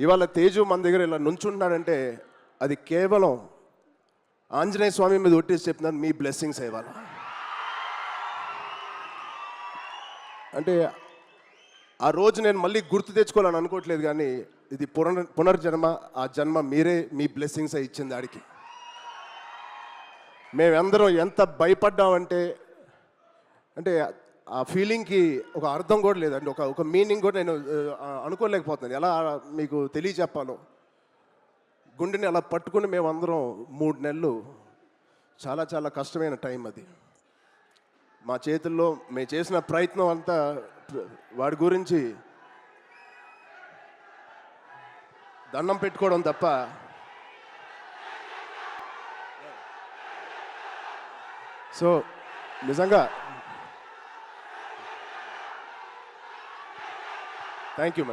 ఇవాళ తేజు మన దగ్గర ఇలా నుంచుంటున్నాడంటే అది కేవలం ఆంజనేయ స్వామి మీద ఒట్టేసి చెప్తున్నాను, మీ బ్లెస్సింగ్స్ ఇవాళ. అంటే ఆ రోజు నేను మళ్ళీ గుర్తు తెచ్చుకోవాలని అనుకోవట్లేదు, కానీ ఇది పునర్జన్మ. ఆ జన్మ మీరే, మీ బ్లెస్సింగ్స్ ఇచ్చింది ఆడికి. మేమందరం ఎంత భయపడ్డామంటే, అంటే ఆ ఫీలింగ్కి ఒక అర్థం కూడా లేదండి, ఒక మీనింగ్ కూడా నేను అనుకోలేకపోతున్నాను. ఎలా మీకు తెలియచెప్పాలో. గుండెని అలా పట్టుకుని మేమందరం 3 నెలలు చాలా చాలా కష్టమైన టైం అది. మా చేతుల్లో మేము చేసిన ప్రయత్నం అంతా వాడి గురించి దండం పెట్టుకోవడం తప్ప. సో నిజంగా థ్యాంక్ యూ.